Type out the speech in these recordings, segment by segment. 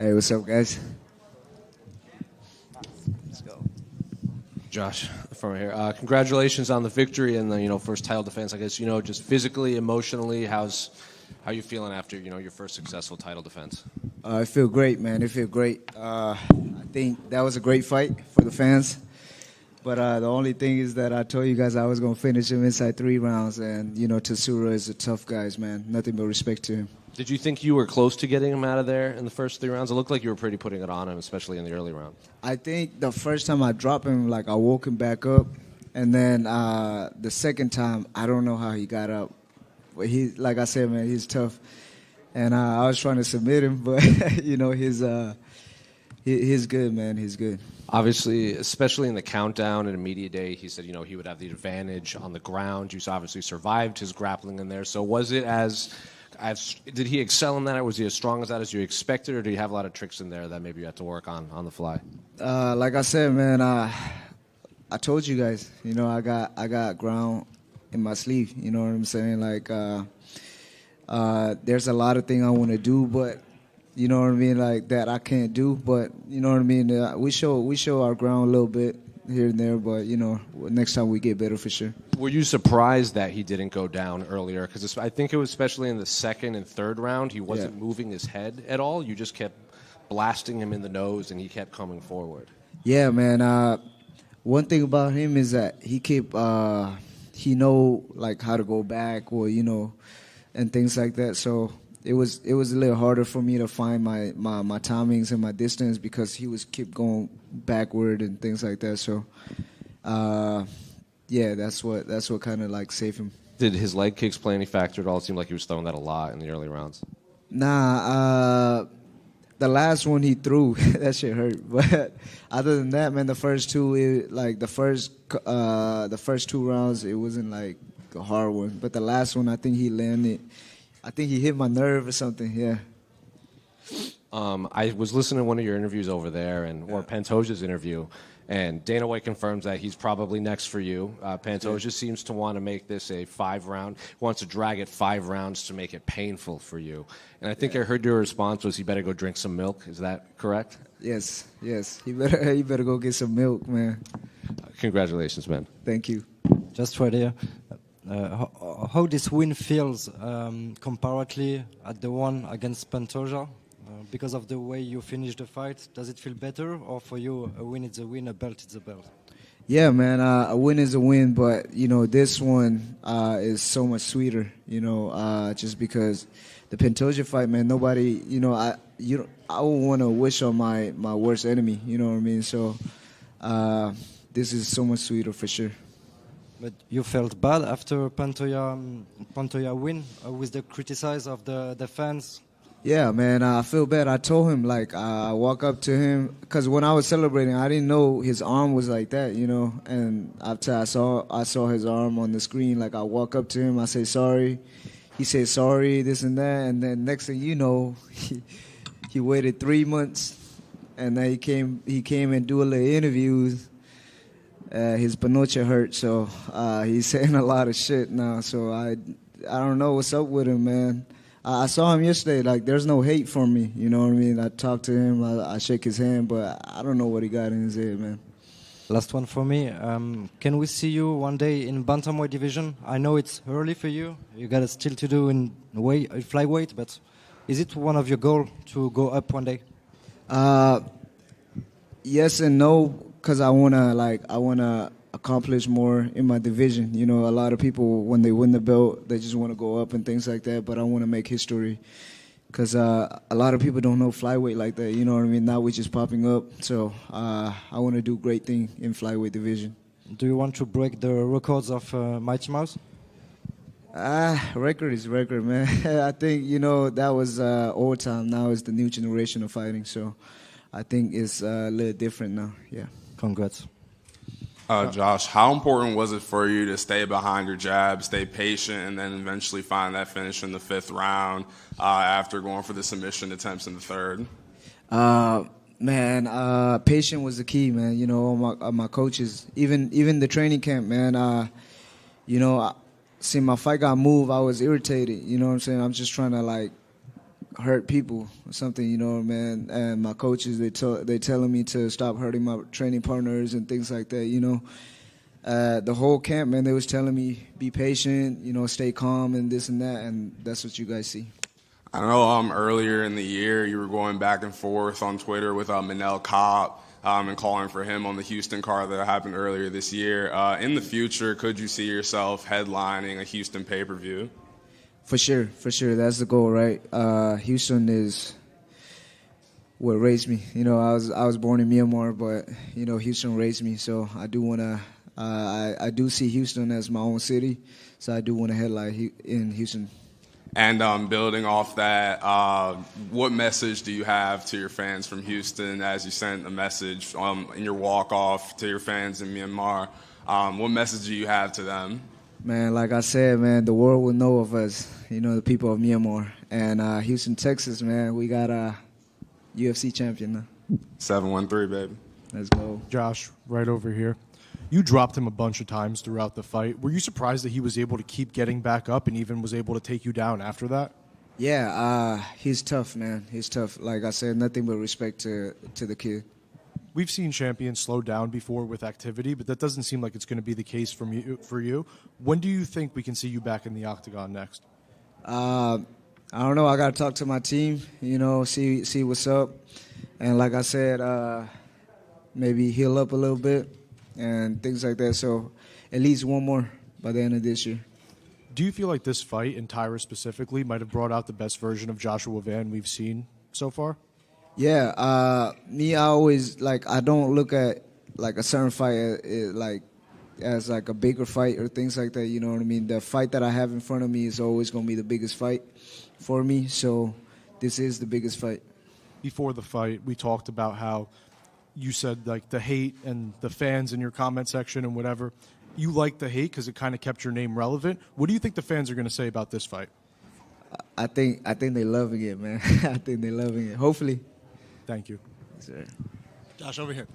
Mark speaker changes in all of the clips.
Speaker 1: Hey, what's up, guys?
Speaker 2: Let's go. Josh, from here. Congratulations on the victory and the first title defense. I guess just physically, emotionally, how you feeling after your first successful title defense?
Speaker 1: I feel great, man. It feels great. I think that was a great fight for the fans. But the only thing is that I told you guys I was going to finish him inside 3 rounds. And, Tatsuro is a tough guy, man. Nothing but respect to him.
Speaker 2: Did you think you were close to getting him out of there in the first 3 rounds? It looked like you were pretty putting it on him, especially in the early round.
Speaker 1: I think the first time I dropped him, I woke him back up. And then the second time, I don't know how he got up. But like I said, man, he's tough. And I was trying to submit him, but, he's good, man. He's good.
Speaker 2: Obviously, especially in the countdown and immediate day, he said, he would have the advantage on the ground. You obviously survived his grappling in there. So was it did he excel in that, or was he as strong as that as you expected, or do you have a lot of tricks in there that maybe you had to work on the fly?
Speaker 1: Like I said, man, I told you guys, I got ground in my sleeve. You know what I'm saying? There's a lot of things I want to do, but you know what I mean, that I can't do. But you know what I mean. We show our ground a little bit here and there, but next time we get better for sure.
Speaker 2: Were you surprised that he didn't go down earlier? Because I think it was especially in the second and third round, he wasn't moving his head at all. You just kept blasting him in the nose, and he kept coming forward.
Speaker 1: Yeah, man. One thing about him is that he know how to go back, or and things like that. So it was a little harder for me to find my timings and my distance because he keep going backward and things like that. So that's what kind of saved him.
Speaker 2: Did his leg kicks play any factor at all? It seemed like he was throwing that a lot in the early rounds.
Speaker 1: Nah, the last one he threw, that shit hurt. But other than that, man, the first 2 rounds, it wasn't a hard one. But the last one, I think he landed. I think he hit my nerve or something. Yeah.
Speaker 2: I was listening to one of your interviews over there, or Pantoja's interview, and Dana White confirms that he's probably next for you. Pantoja seems to want to make this a 5-round, wants to drag it 5 rounds to make it painful for you. And I think I heard your response was he better go drink some milk. Is that correct?
Speaker 1: Yes. He better go get some milk, man.
Speaker 2: Congratulations, man.
Speaker 1: Thank you.
Speaker 3: Just right here. How this win feels comparatively at the one against Pantoja? Because of the way you finished the fight, does it feel better, or for you a win is a win, a belt is a belt?
Speaker 1: Yeah, man, a win is a win, but this one is so much sweeter. Just because the Pantoja fight, man, nobody, I would want to wish on my worst enemy. You know what I mean? So this is so much sweeter for sure.
Speaker 3: But you felt bad after Pantoja win with the criticize of the fans?
Speaker 1: Yeah, man, I feel bad. I told him, I walk up to him, because when I was celebrating, I didn't know his arm was like that, and after I saw his arm on the screen, I walk up to him, I say sorry, he said sorry, this and that, and then next thing you know, he waited 3 months, and then he came and do a little interviews. His panocha hurt, so he's saying a lot of shit now, so I don't know what's up with him, man. I saw him yesterday. There's no hate for me. You know what I mean? I talked to him. I shake his hand, but I don't know what he got in his head, man.
Speaker 3: Last one for me. Can we see you one day in bantamweight division? I know it's early for you. You got still to do in flyweight, but is it one of your goals to go up one day?
Speaker 1: Yes and no, because I wanna accomplish more in my division. A lot of people, when they win the belt, they just want to go up and things like that, but I want to make history because a lot of people don't know flyweight like that, you know what I mean? Now we're just popping up, so I want to do great thing in flyweight division.
Speaker 3: Do you want to break the records of Mighty Mouse?
Speaker 1: Record is record, man. I think, that was old time. Now it's the new generation of fighting, so I think it's a little different now, yeah.
Speaker 3: Congrats.
Speaker 4: Josh, how important was it for you to stay behind your jab, stay patient, and then eventually find that finish in the 5th round after going for the submission attempts in the 3rd?
Speaker 1: Man, patience was the key, man. All my coaches, even the training camp, man. See, my fight got moved. I was irritated. You know what I'm saying? I'm just trying to hurt people or something, you know, man. And my coaches, they telling me to stop hurting my training partners and things like that, you know. The whole camp, man, they was telling me be patient, you know, stay calm and this and that, and that's what you guys see.
Speaker 4: I know earlier in the year you were going back and forth on Twitter with Manel Cobb and calling for him on the Houston card that happened earlier this year. In the future, could you see yourself headlining a Houston pay-per-view?
Speaker 1: For sure. That's the goal, right? Houston is what raised me. You know, I was born in Myanmar, but you know, Houston raised me. So I do want to. I do see Houston as my own city, so I do want to headline in Houston.
Speaker 4: And building off that, what message do you have to your fans from Houston as you sent a message in your walk-off to your fans in Myanmar? What message do you have to them?
Speaker 1: Man, like I said, man, the world will know of us, you know, the people of Myanmar. And Houston, Texas, man, we got a UFC champion now.
Speaker 4: 713, baby.
Speaker 1: Let's go.
Speaker 5: Josh, right over here. You dropped him a bunch of times throughout the fight. Were you surprised that he was able to keep getting back up and even was able to take you down after that?
Speaker 1: Yeah, he's tough, man. He's tough. Like I said, nothing but respect to the kid.
Speaker 5: We've seen champions slow down before with activity, but that doesn't seem like it's going to be the case for you. When do you think we can see you back in the octagon next?
Speaker 1: I don't know. I got to talk to my team, you know, see what's up. And like I said, maybe heal up a little bit and things like that. So at least one more by the end of this year.
Speaker 5: Do you feel like this fight, and Tyra specifically, might have brought out the best version of Joshua Van we've seen so far?
Speaker 1: Yeah, I always, I don't look at, a certain fight as a bigger fight or things like that, you know what I mean? The fight that I have in front of me is always going to be the biggest fight for me, so this is the biggest fight.
Speaker 5: Before the fight, we talked about how you said, the hate and the fans in your comment section and whatever. You like the hate because it kind of kept your name relevant. What do you think the fans are going to say about this fight?
Speaker 1: I think they're loving it, man. I think they're loving it. Hopefully.
Speaker 5: Thank you.
Speaker 1: Yes, sir.
Speaker 6: Josh, over here.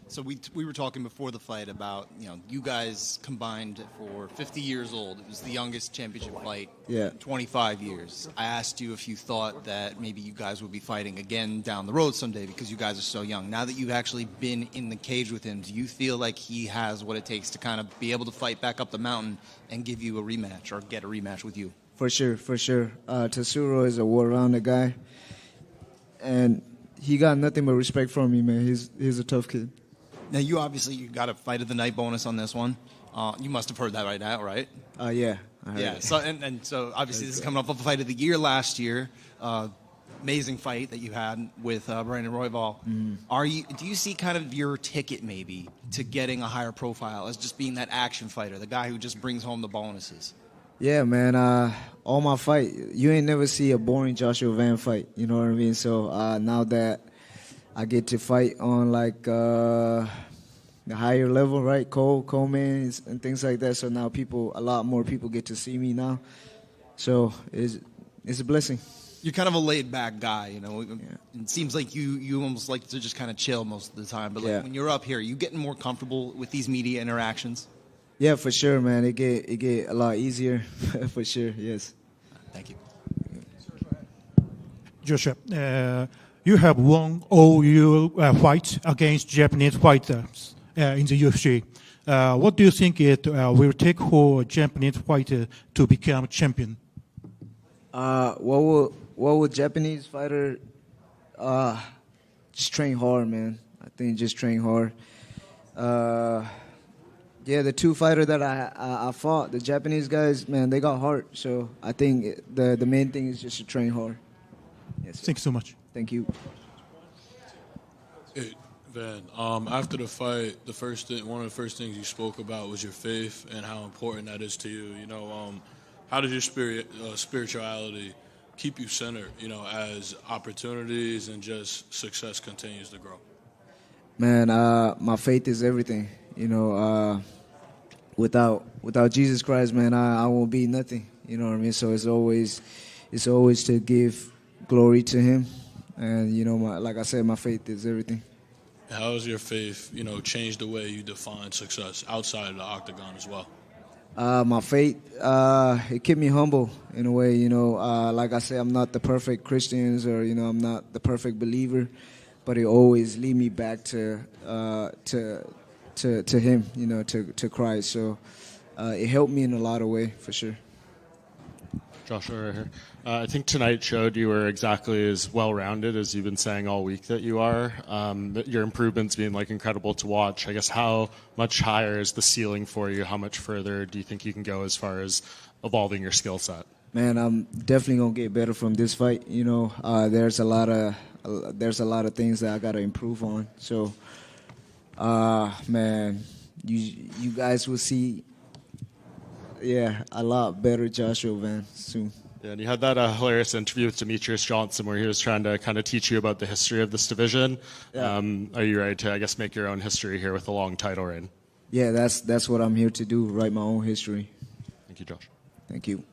Speaker 6: So we were talking before the fight about, you guys combined for 50 years old. It was the youngest championship fight in 25 years. I asked you if you thought that maybe you guys would be fighting again down the road someday because you guys are so young. Now that you've actually been in the cage with him, do you feel like he has what it takes to kind of be able to fight back up the mountain and give you a rematch or get a rematch with you?
Speaker 1: For sure. Tatsuro is a well-rounded guy, and he got nothing but respect from me, man. He's a tough kid.
Speaker 6: Now, you got a fight of the night bonus on this one. You must have heard that right now, right?
Speaker 1: Yeah. I heard it.
Speaker 6: So obviously this is coming up with the fight of the year last year. Amazing fight that you had with Brandon Royval. Mm-hmm. Do you see kind of your ticket maybe to getting a higher profile as just being that action fighter, the guy who just brings home the bonuses?
Speaker 1: Yeah, man. All my fight, you ain't never see a boring Joshua Van fight. You know what I mean? So now that I get to fight on the higher level, right? Coleman and things like that. So now a lot more people get to see me now. So it's a blessing.
Speaker 6: You're kind of a laid-back guy,
Speaker 1: Yeah.
Speaker 6: It seems like you almost like to just kind of chill most of the time. But when you're up here, you getting more comfortable with these media interactions?
Speaker 1: Yeah, for sure, man. It get a lot easier, for sure. Yes.
Speaker 6: Thank you.
Speaker 7: Joshua, you have won all your fights against Japanese fighters in the UFC. What do you think it will take for a Japanese fighter to become champion?
Speaker 1: What would Japanese fighter just train hard, man. I think just train hard. The two fighters that I fought, the Japanese guys, man, they got heart. So I think the main thing is just to train hard. Yes.
Speaker 7: Thanks so much.
Speaker 1: Thank you.
Speaker 8: Hey, Van, after the fight, one of the first things you spoke about was your faith and how important that is to you. How does your spirituality keep you centered, as opportunities and just success continues to grow?
Speaker 1: Man, my faith is everything. Without Jesus Christ, man, I won't be nothing. You know what I mean? So it's always to give glory to Him, and like I said, my faith is everything.
Speaker 8: How has your faith, changed the way you define success outside of the octagon as well?
Speaker 1: My faith, it kept me humble in a way, you know. Like I said, I'm not the perfect Christians or, you know, I'm not the perfect believer, but it always lead me back to him, you know, to Christ. So it helped me in a lot of way, for sure.
Speaker 9: Joshua right here. I think tonight showed you were exactly as well-rounded as you've been saying all week that you are. Your improvements being like incredible to watch. I guess how much higher is the ceiling for you? How much further do you think you can go as far as evolving your skill set?
Speaker 1: Man, I'm definitely gonna get better from this fight. You know, there's a lot of things that I gotta improve on. So, man, you guys will see. Yeah, a lot better Joshua Van soon.
Speaker 9: Yeah, and you had that hilarious interview with Demetrius Johnson where he was trying to kind of teach you about the history of this division.
Speaker 1: Yeah.
Speaker 9: Are you ready to, I guess, make your own history here with a long title reign?
Speaker 1: Yeah, that's what I'm here to do, write my own history.
Speaker 9: Thank you, Josh.
Speaker 1: Thank you.